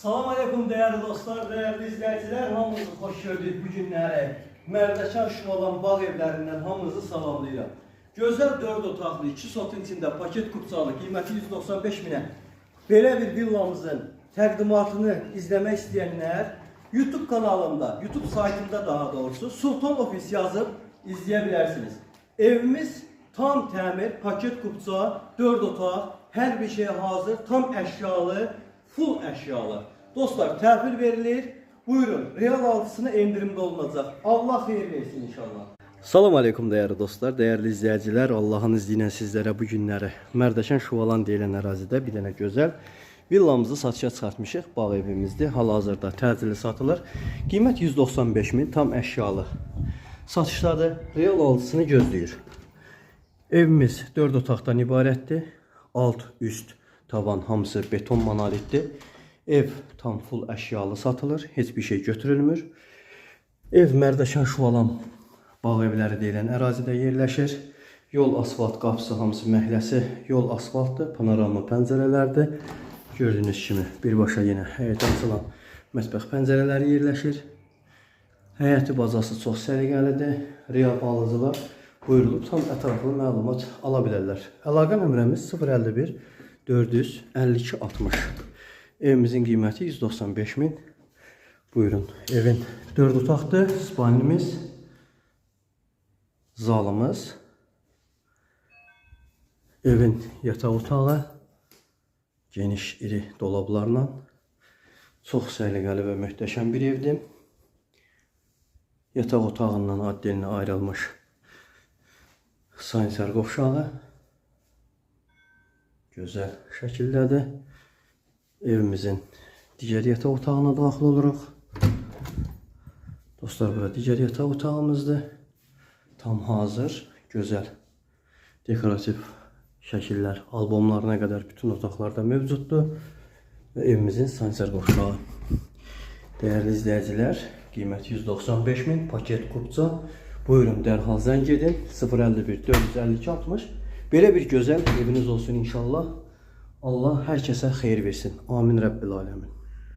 Salam aleyküm değerli dostlar, değerli izleyiciler. Hamınızı hoş gördük bu günləri. Mərdəkan Şumalan bağ evlərindən hamınızı salamlayıram. Gözəl 4 otaqlı, 2 sotun içində paket kupçalı, qiyməti 195 minə. Belə bir villamızın təqdimatını izləmək istəyənlər YouTube kanalımda, YouTube saytımda daha doğrusu Sultan Ofis yazıb izləyə bilərsiniz. Evimiz tam təmir, paket kupça, 4 otaq, hər bir şey hazır, tam əşyalı, full əşyalı. Dostlar, təhvil verilir. Buyurun, real altısına endirimdə olunacaq. Allah xeyir versin inşallah. Salam aleyküm değerli dostlar, değerli izleyiciler. Allah'ın izniyle sizlere bu günləri Mərdəkan Şuvalan deyilən ərazidə bir dənə gözəl villamızı satışa çıxartmışıq. Bağ evimizdir. Hal-hazırda təcili satılır. Qiymət 195 min, tam əşyalı satışdadır. Real altısını gözləyir. Evimiz 4 otaqdan ibarətdir. Alt, üst, tavan hamısı beton monolitdir. Ev tam full əşyalı satılır. Heç bir şey götürülmür. Ev Mərdəkan Şuvalan bağ evləri deyilən ərazidə yerləşir. Yol, asfalt, qapısı hamısı məhləsi. Yol asfaltdır. Panorama pəncərələrdir. Gördüyünüz kimi birbaşa yenə həyətə açılan mətbəx pəncərələri yerləşir. Həyəti bazası çox səliqəlidir. Real alıcılar buyurulub tam ətraflı məlumat ala bilərlər. Əlaqə nömrəmiz 051 452 60. Evimizin qiyməti 195 min. Buyurun. Evin 4 otaqdır. Spalnimiz, zalımız, evin yataq otağı, geniş iri dolablarla çox səliqəli və möhtəşəm bir evdir. Yataq otağından addelinə ayrılmış sanitar qovşağı gözəl şəkildədir. Evimizin digər yataq otağına daxil oluruq. Dostlar, bura digər yataq otağımızdır. Tam hazır, gözəl dekorativ şəkillər, albomlarına qədər bütün otaqlarda mövcuddur. Və evimizin sanitar qovşağı. Değerli izləyicilər, qiyməti 195 min, paket kupça. Buyurun, dərhal zəng edin. 051 452 60. Belə bir gözəl eviniz olsun inşallah. Allah hər kəsə xeyir versin. Amin Rəbbil aləmin.